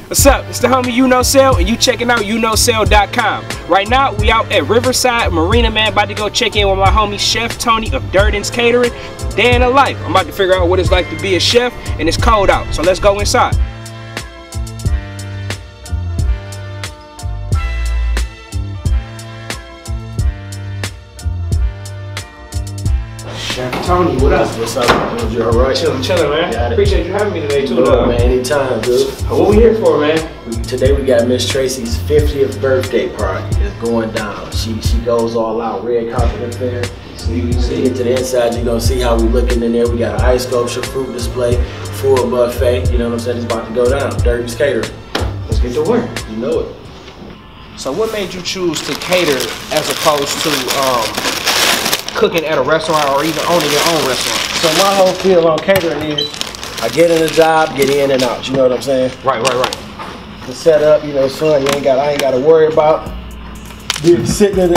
What's up? It's the homie You Know Sell, and you checking out YouKnowSell.com. Right now, we out at Riverside Marina, man. About to go check in with my homie Chef Tony of Durden's Catering. Day in the life. I'm about to figure out what it's like to be a chef, and it's cold out. So let's go inside. Chef Tony, what up? What's up? You alright? Chilling, man. Appreciate you having me today, too. Man, anytime, dude. What we here for, man? Today we got Miss Tracy's 50th birthday party. It's going down. She goes all out. Red carpet affair. So you get to the inside, you're gonna see how we looking in there. We got an ice sculpture, fruit display, full buffet. You know what I'm saying? It's about to go down. Durden's Catering. Let's get to work. You know it. So what made you choose to cater as opposed to cooking at a restaurant or even owning your own restaurant? So my whole feel on catering is I get in the job, get in and out. You know what I'm saying? Right. The setup, you know, son, I ain't got to worry about sitting in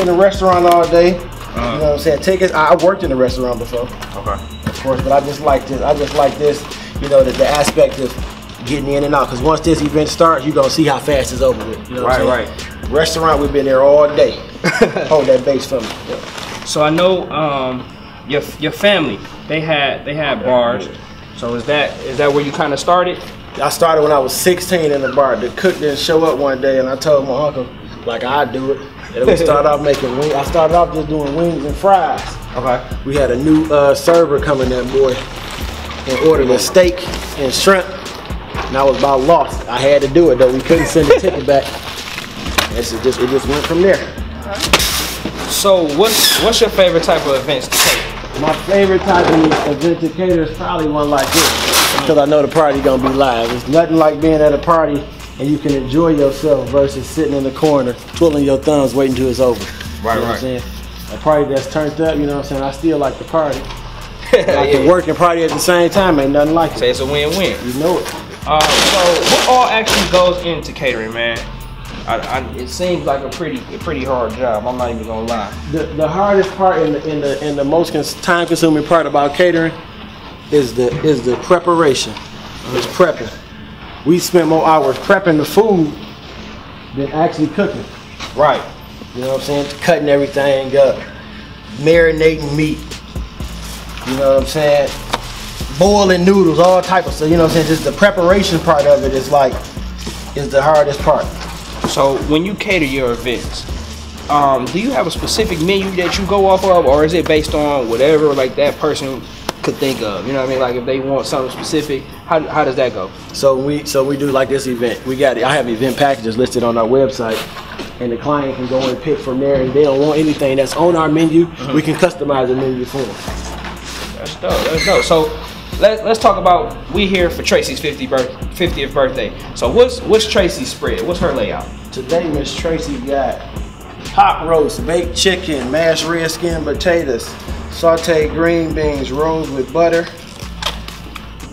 the restaurant all day. You know what I'm saying? Tickets. I worked in a restaurant before. Okay. Of course, but I just like this. You know, the aspect of getting in and out. Because once this event starts, you're gonna see how fast it's over with. You know what I'm saying? Right. Restaurant, we've been there all day. Hold that base for me. Yeah. So I know your family, they had bars. So is that where you kind of started? I started when I was 16 in the bar. The cook didn't show up one day, and I told my uncle, like, I'd do it. And we started off making wings. I started off just doing wings and fries. Okay. We had a new server coming that boy and ordered a steak and shrimp, and I was about lost. I had to do it though. We couldn't send the ticket back. It just went from there. So what's your favorite type of events to cater? My favorite type of event to cater is probably one like this, because I know the party gonna be live. It's nothing like being at a party and you can enjoy yourself versus sitting in the corner, twiddling your thumbs waiting till it's over. Right, you know what I'm saying? A party that's turned up, you know what I'm saying? I still like the party. I can work and party at the same time, ain't nothing like it. Say it's a win-win. You know it. So what all actually goes into catering, man? It seems like a pretty hard job. I'm not even gonna lie. The hardest part and the most time-consuming part about catering is the preparation. It's prepping. We spend more hours prepping the food than actually cooking. Right. You know what I'm saying? Cutting everything up, marinating meat. You know what I'm saying? Boiling noodles, all type of stuff. You know what I'm saying? Just the preparation part of it is the hardest part. So when you cater your events, do you have a specific menu that you go off of, or is it based on whatever like that person could think of? You know what I mean? Like if they want something specific, how does that go? So we do like this event. I have event packages listed on our website, and the client can go and pick from there. And they don't want anything that's on our menu. We can customize the menu for them. That's dope. That's dope. So let's talk about, we here for Tracy's 50th birthday. So what's Tracy's spread? What's her layout? Today, Miss Tracy got pot roast, baked chicken, mashed red skin potatoes, sauteed green beans, rolls with butter,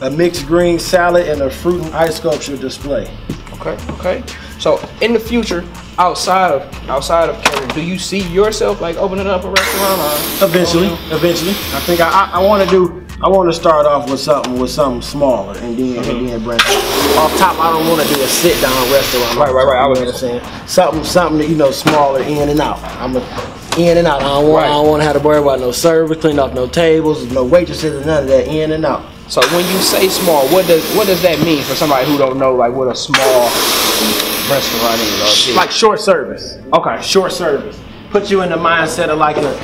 a mixed green salad, and a fruit and ice sculpture display. Okay. So in the future, outside of catering, do you see yourself like opening up a restaurant? Or eventually. I think I want to start off with something smaller and then branch out. Off top, I don't want to do a sit down restaurant. Right. I was saying something that, you know, smaller, in and out. I'm in and out. I don't want to have to worry about no servers, clean off no tables, no waitresses, and none of that. In and out. So when you say small, what does that mean for somebody who don't know like what a small restaurant is? Like short service. Okay. Short service. Put you in the mindset of like a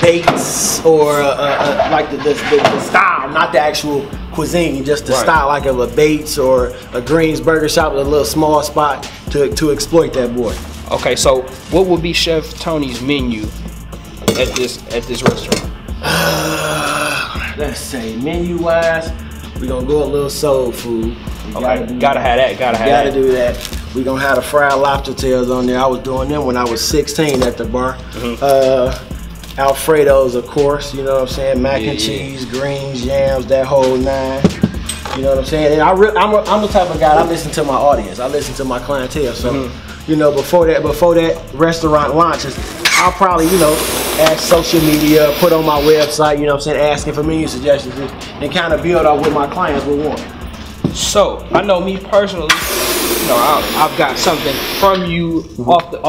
Bates or like the style, not the actual cuisine, just the style like of a Bates or a Green's Burger Shop with a little small spot to exploit that boy. Okay, so what would be Chef Tony's menu at this restaurant? Let's say menu wise, we're gonna go a little soul food. Gotta have that. Gotta do that. We're gonna have the fried lobster tails on there. I was doing them when I was 16 at the bar. Alfredos, of course, you know what I'm saying? Mac and cheese, greens, yams, that whole nine. You know what I'm saying? And I'm the type of guy, I listen to my audience. I listen to my clientele. So, you know, before that restaurant launches, I'll probably, you know, ask social media, put on my website, you know what I'm saying, asking for menu suggestions and kind of build out what my clients will want. So, I know me personally, you know, I've got something from you off the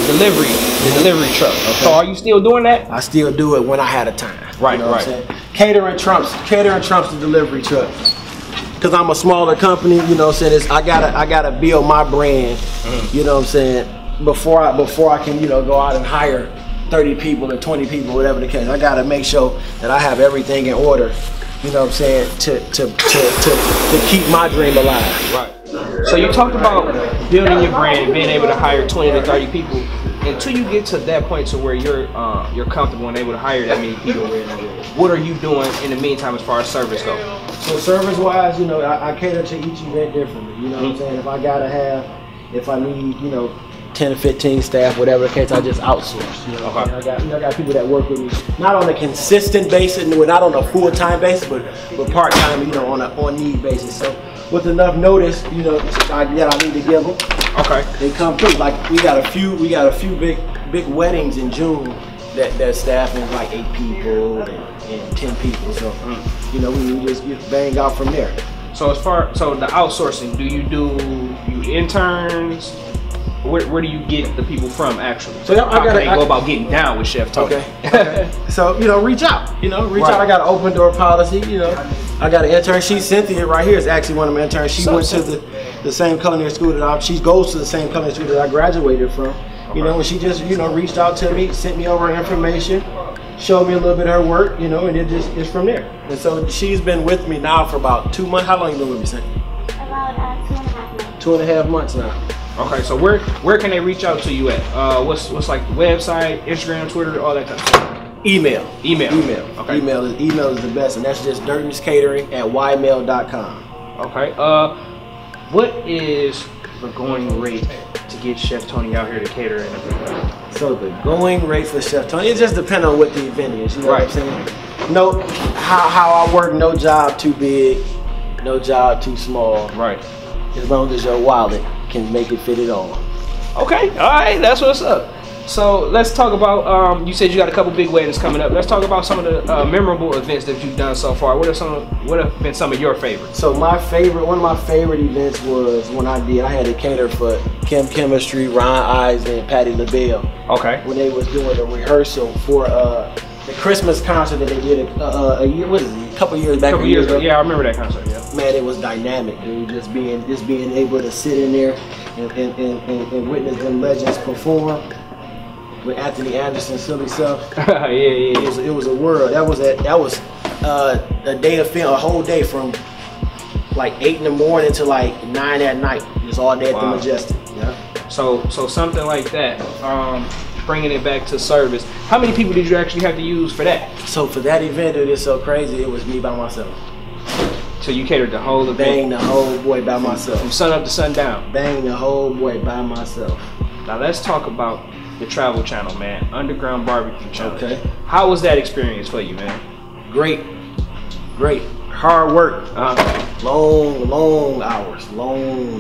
delivery truck. Okay. So are you still doing that? I still do it when I had a time. Right, you know right. Catering trumps the delivery truck. Cause I'm a smaller company, you know what I'm saying? I gotta build my brand, you know what I'm saying, before I can, you know, go out and hire 30 people or 20 people, whatever the case. I gotta make sure that I have everything in order, you know what I'm saying, to keep my dream alive. Right. So you talked about building your brand and being able to hire 20 to 30 people. Until you get to that point to where you're comfortable and able to hire that many people, what are you doing in the meantime as far as service goes? So service wise, you know, I cater to each event differently. You know what I'm saying? If I need, you know, 10 or 15 staff, whatever the case, I just outsource. You know, okay. I got people that work with me, not on a consistent basis, not on a full-time basis, but part-time, you know, on a on-need basis. So with enough notice, you know, that I need to give them. Okay. They come through. Like we got a few big weddings in June that staffing like 8 people and 10 people. So you know, we just bang out from there. So the outsourcing, do you interns? Where do you get the people from actually? So how can they go about getting down with Chef Tony? Okay. So, you know, reach out. You know, reach out. I got an open door policy. You know, I got an intern. Cynthia right here is actually one of my interns. She went to the same culinary school that she goes to the same culinary school that I graduated from. You know, and she just, you know, reached out to me, sent me over her information, showed me a little bit of her work, you know, and it's from there. And so she's been with me now for about 2 months. How long you been with me, Cynthia? About 2.5 months. 2.5 months now. Okay, so where can they reach out to you at? What's like the website, Instagram, Twitter, all that kind of stuff? Email. Okay. Email is the best, and that's just dirtenscatering@ymail.com. Okay. What is the going rate to get Chef Tony out here to cater and everything? So the going rate for Chef Tony, it just depends on what the event is. You know what I'm saying? No, how I work, no job too big, no job too small. Right. As long as your wallet can make it fit it on. Okay, all right, that's what's up. So let's talk about, you said you got a couple big weddings coming up. Let's talk about some of the memorable events that you've done so far. What have been some of your favorites? So one of my favorite events was when I had to cater for Kim Chemistry, Ron Eyes, and Patty LaBelle. Okay. When they was doing a rehearsal for the Christmas concert that they did a year, what is it, a couple years back? A couple years ago. Yeah, I remember that concert. Yeah. Man, it was dynamic, dude. Just being able to sit in there and witness them legends perform with Anthony Anderson, silly stuff. Yeah. It was a world. That was a day of film, a whole day from like 8 in the morning to like 9 at night. Just all day at the Majestic. Yeah. So something like that. Bringing it back to service. How many people did you actually have to use for that? So for that event, it is so crazy. It was me by myself. So you catered the whole event? Bang the whole boy by myself. From sun up to sundown? Bang the whole boy by myself. Now let's talk about the travel channel, man. Underground Barbecue Channel. Okay. How was that experience for you, man? Great. Hard work. Long hours.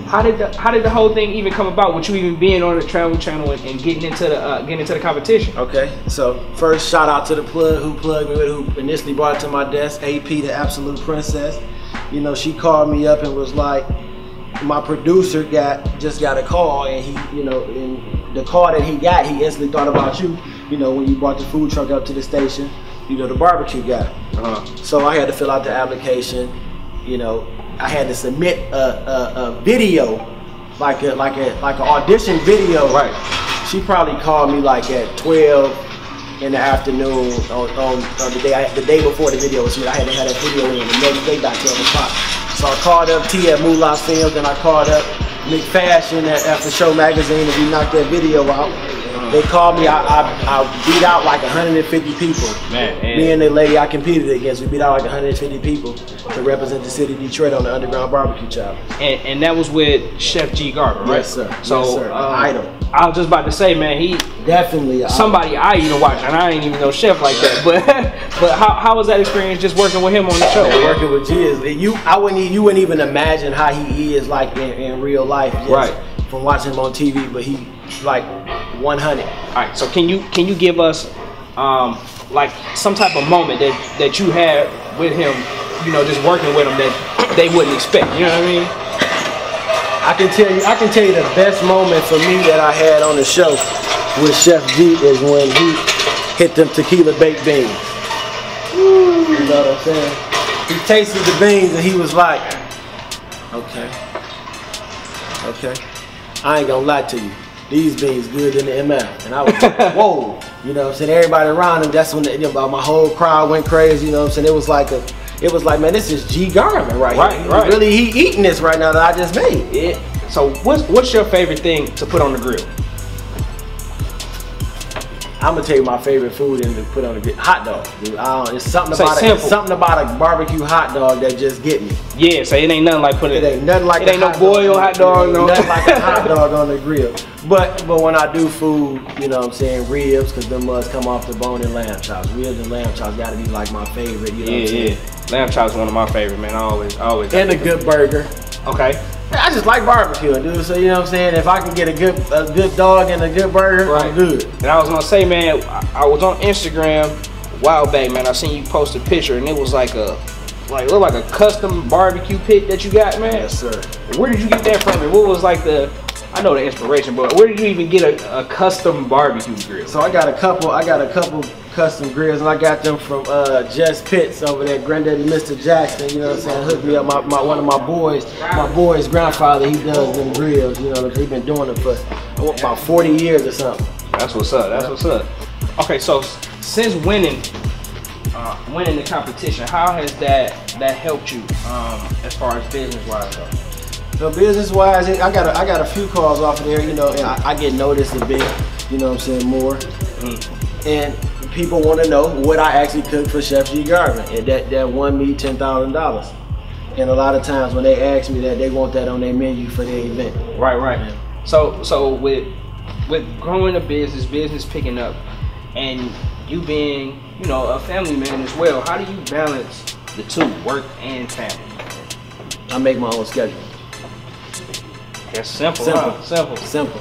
How did the whole thing even come about with you even being on the travel channel and getting into the competition? Okay, so first shout out to the plug who plugged me with, who initially brought it to my desk, AP, the Absolute Princess. You know, she called me up and was like, my producer just got a call, and he, you know, and the call that he got, he instantly thought about you. You know, when you brought the food truck up to the station, you know, the barbecue guy. So I had to fill out the application. You know, I had to submit a video, like an audition video. Right. She probably called me like at 12 in the afternoon on the day before the video was shot. I had to have that video in the next day by 12 o'clock. So I called up T at Moolah Films, and I called up Nick Fashion at For Show Magazine, and we knocked that video out. They called me, I beat out like 150 people. Man. Me and the lady I competed against, we beat out like 150 people to represent the city of Detroit on the Underground Barbecue Challenge. And that was with Chef G. Garber, right? Yes, sir. So, yes, sir. Idol. I was just about to say, man, he definitely somebody I even watch, and I ain't even know Chef like that. But how was that experience just working with him on the show? Working with G is you wouldn't even imagine how he is like in real life, just right? From watching him on TV, but he like 100. All right, so can you give us like some type of moment that you had with him, you know, just working with him that they wouldn't expect, you know what I mean? I can tell you the best moment for me that I had on the show with Chef G is when he hit them tequila baked beans. You know what I'm saying? He tasted the beans and he was like, okay, I ain't gonna lie to you. These beans good in the MF. And I was like, whoa. You know what I'm saying? Everybody around him, that's when my whole crowd went crazy. You know what I'm saying? It was like, man, this is G Garmin right here. Right. Really, he eating this right now that I just made. Yeah. So what's your favorite thing to put on the grill? I'm gonna tell you my favorite food and to put on the grill. Hot dog, dude. It's something about simple. It's something about a barbecue hot dog that just get me. Yeah, so it ain't nothing like putting It ain't nothing like it ain't no boiled hot dog, no. Nothing like a hot dog on the grill. But when I do food, you know what I'm saying, ribs, because them must come off the bone, and lamb chops. Ribs and lamb chops gotta be like my favorite, you know what I'm saying? Lamb chops is one of my favorite, man. I always. And a good burger. Okay. I just like barbecuing, dude. So you know what I'm saying? If I can get a good dog and a good burger, I'm good. And I was gonna say, man, I was on Instagram a while back, man. I seen you post a picture, and it was like looked like a custom barbecue pit that you got, man. Yes, sir. Where did you get that from? And what was like I know the inspiration, but where did you even get a custom barbecue grill? So I got a couple custom grills, and I got them from Just Pitts over there, Granddaddy Mr. Jackson. You know what I'm saying? Hooked me up. One of my boys' grandfather, he does them grills. You know, he's been doing it for about 40 years or something. That's what's up. That's what's up. Okay, so since winning the competition, how has that helped you as far as business wise though? So business wise, I got a few calls off of there, you know, and I get noticed a bit, you know what I'm saying, more. And people want to know what I actually cook for Chef G Garvin, and that won me $10,000. And a lot of times when they ask me that, they want that on their menu for their event. Right. Yeah. So with growing a business picking up, and you being, you know, a family man as well, how do you balance the two, work and family? I make my own schedule. That's simple. Simple.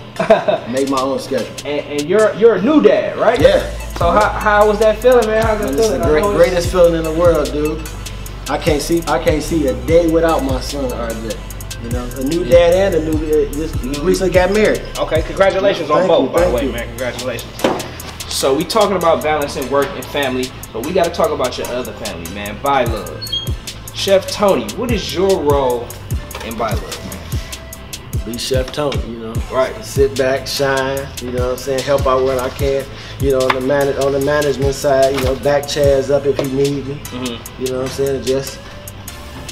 Make my own schedule. And you're a new dad, right? Yeah. So how was that feeling, man? How's that feeling? It's the greatest feeling in the world, dude. I can't see a day without my son, RJ. You know, a new dad and a new he recently got married. Okay, congratulations on both, by the way, man. Congratulations. So we talking about balancing work and family, but we got to talk about your other family, man. By Love. Chef Tony, what is your role in By Love? Be Chef Tony, you know. Right. Sit back, shine, you know what I'm saying, help out where I can. You know, on the management side, you know, back chairs up if he need me. You know what I'm saying? Just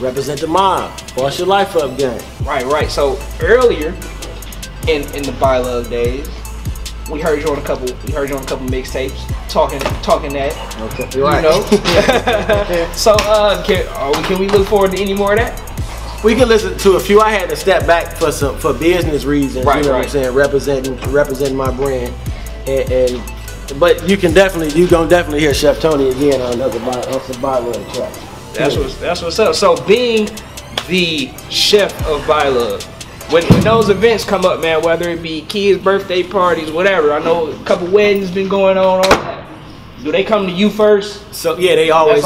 represent the mob. Boss your life up game. Right. So earlier in the By Love days, we heard you on a couple mixtapes talking that. Okay. You know. So can we look forward to any more of that? We can listen to a few. I had to step back for business reasons. Right, you know what I'm saying, representing my brand, but you gonna definitely hear Chef Tony again on some By Love track. That's what's up. So being the chef of By Love, when those events come up, man, whether it be kids' birthday parties, whatever. I know a couple weddings been going on. Do they come to you first? So yeah, they always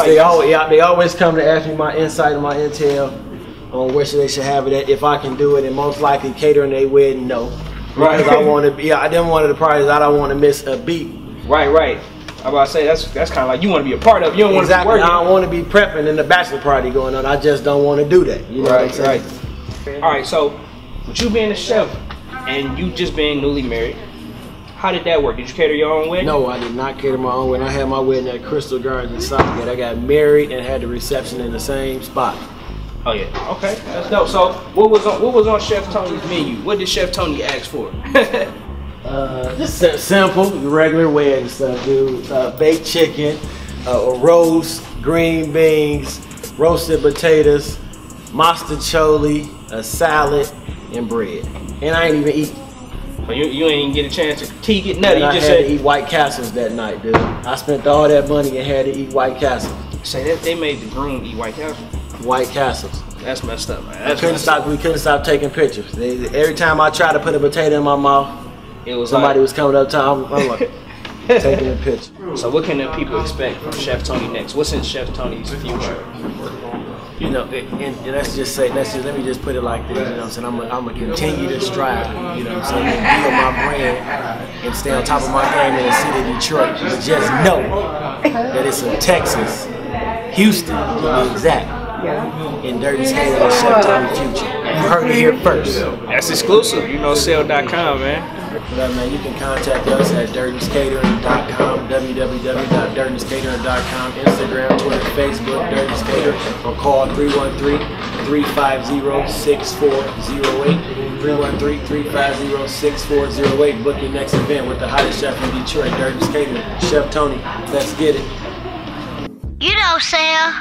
come to ask me my insight and my intel on where they should have it at, if I can do it, and most likely catering their wedding, no. Because I want to be, I didn't want the parties, I don't want to miss a beat. Right. I'm about to say that's kind of like you want to be a part of. You don't want to be working. I don't want to be prepping in the bachelor party going on. I just don't want to do that. You know what I'm saying? Right. All right. So, with you being a chef and you just being newly married, how did that work? Did you cater your own wedding? No, I did not cater my own wedding. I had my wedding at Crystal Gardens in Southgate. I got married and had the reception in the same spot. Oh yeah, okay, that's dope. So what was on Chef Tony's menu? What did Chef Tony ask for? Just simple, regular wedding stuff, dude. Baked chicken, a roast, green beans, roasted potatoes, mustard choli, a salad, and bread. And I ain't even eat. So you ain't even get a chance to critique it, nothing. I had to eat White Castles that night, dude. I spent all that money and had to eat White Castles. Say that they made the groom eat White Castles. White Castles. That's messed up, man. We couldn't stop taking pictures. Every time I tried to put a potato in my mouth, somebody was coming up to I'm like, taking a picture. So what can the people expect from Chef Tony next? What's in Chef Tony's future? you know, and let me just put it like this, you know what I'm saying? I'm gonna continue to strive, you know what I'm saying, and build my brand and stay on top of my game in the city of Detroit. But just know that it's in Texas, Houston, to be exact. In Dirty Skater and Chef Tony Future. You heard it here first. That's exclusive. YouKnowSale.com, man. But man, you can contact us at dirtyscatering.com, www.dirtyscatering.com, Instagram, Twitter, Facebook, Dirty Skater, or call 313-350-6408, 313-350-6408. Book your next event with the hottest chef in Detroit, Dirty Skater, Chef Tony. Let's get it. You know, Sale.